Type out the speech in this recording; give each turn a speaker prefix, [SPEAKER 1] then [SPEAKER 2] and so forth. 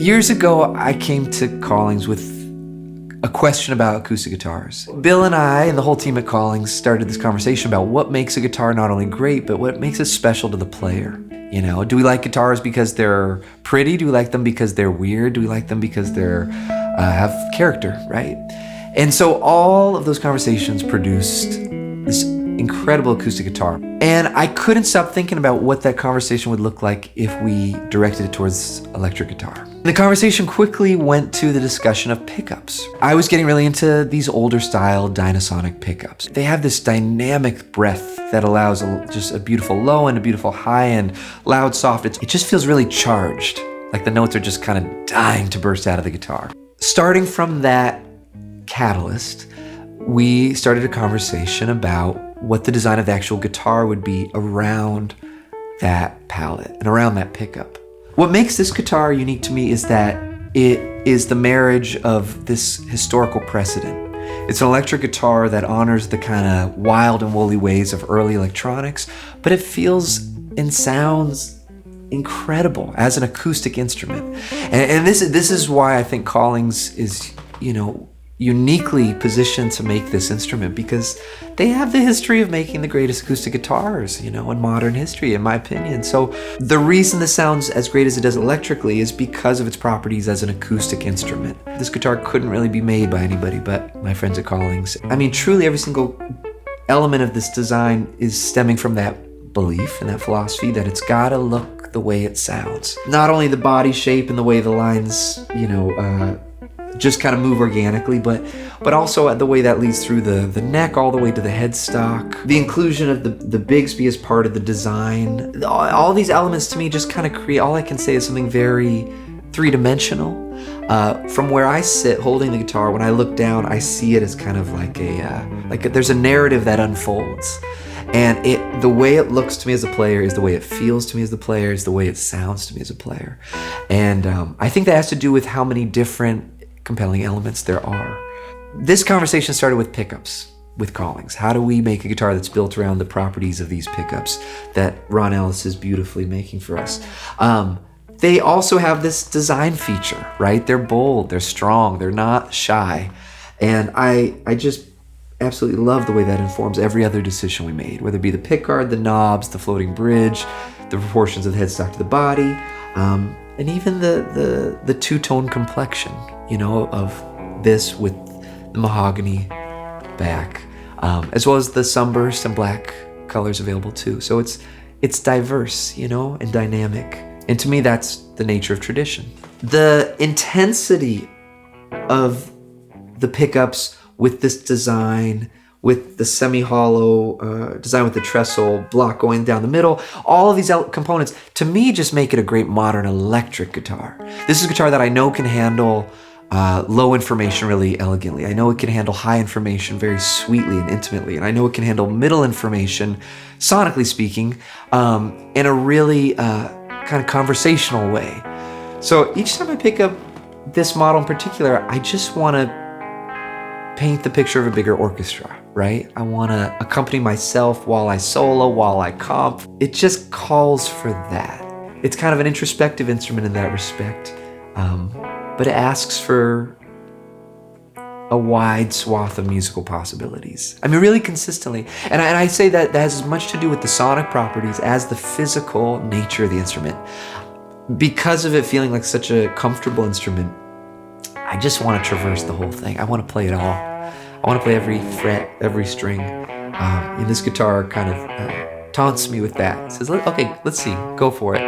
[SPEAKER 1] Years ago, I came to Collings with a question about acoustic guitars. Bill and I and the whole team at Collings started this conversation about what makes a guitar not only great, but what makes it special to the player. You know, do we like guitars because they're pretty? Do we like them because they're weird? Do we like them because they're have character, right? And so all of those conversations produced this incredible acoustic guitar. And I couldn't stop thinking about what that conversation would look like if we directed it towards electric guitar. The conversation quickly went to the discussion of pickups. I was getting really into these older style Dynasonic pickups. They have this dynamic breath that allows just a beautiful low and a beautiful high and loud, soft. It just feels really charged, like the notes are just kind of dying to burst out of the guitar. Starting from that catalyst, we started a conversation about what the design of the actual guitar would be around that palette and around that pickup. What makes this guitar unique to me is that it is the marriage of this historical precedent. It's an electric guitar that honors the kind of wild and woolly ways of early electronics, but it feels and sounds incredible as an acoustic instrument. And this is why I think Collings is, uniquely positioned to make this instrument, because they have the history of making the greatest acoustic guitars, in modern history, in my opinion. So the reason this sounds as great as it does electrically is because of its properties as an acoustic instrument. This guitar couldn't really be made by anybody but my friends at Collings. I mean, truly every single element of this design is stemming from that belief and that philosophy that it's gotta look the way it sounds. Not only the body shape and the way the lines, just kind of move organically, but also the way that leads through the neck all the way to the headstock. The inclusion of the Bigsby as part of the design. All these elements to me just kind of create, all I can say is something very three-dimensional. From where I sit holding the guitar, when I look down, I see it as kind of there's a narrative that unfolds. And the way it looks to me as a player is the way it feels to me as a player, is the way it sounds to me as a player. And I think that has to do with how many different compelling elements there are. This conversation started with pickups with Collings. How do we make a guitar that's built around the properties of these pickups that Ron Ellis is beautifully making for us? They also have this design feature, right? They're bold, they're strong, they're not shy. And I just absolutely love the way that informs every other decision we made, whether it be the pickguard, the knobs, the floating bridge, the proportions of the headstock to the body, and even the two-tone complexion, of this with the mahogany back, as well as the sunburst and black colors available too. So it's diverse, and dynamic. And to me, that's the nature of tradition. The intensity of the pickups with this design, with the semi-hollow design with the trestle block going down the middle, all of these components, to me, just make it a great modern electric guitar. This is a guitar that I know can handle low information really elegantly. I know it can handle high information very sweetly and intimately. And I know it can handle middle information, sonically speaking, in a really kind of conversational way. So each time I pick up this model in particular, I just want to paint the picture of a bigger orchestra, right? I want to accompany myself while I solo, while I comp. It just calls for that. It's kind of an introspective instrument in that respect, but it asks for a wide swath of musical possibilities. I mean, really consistently. And I say that has as much to do with the sonic properties as the physical nature of the instrument. Because of it feeling like such a comfortable instrument, I just want to traverse the whole thing. I want to play it all. I want to play every fret, every string. And this guitar kind of taunts me with that. It says, okay, let's see, go for it.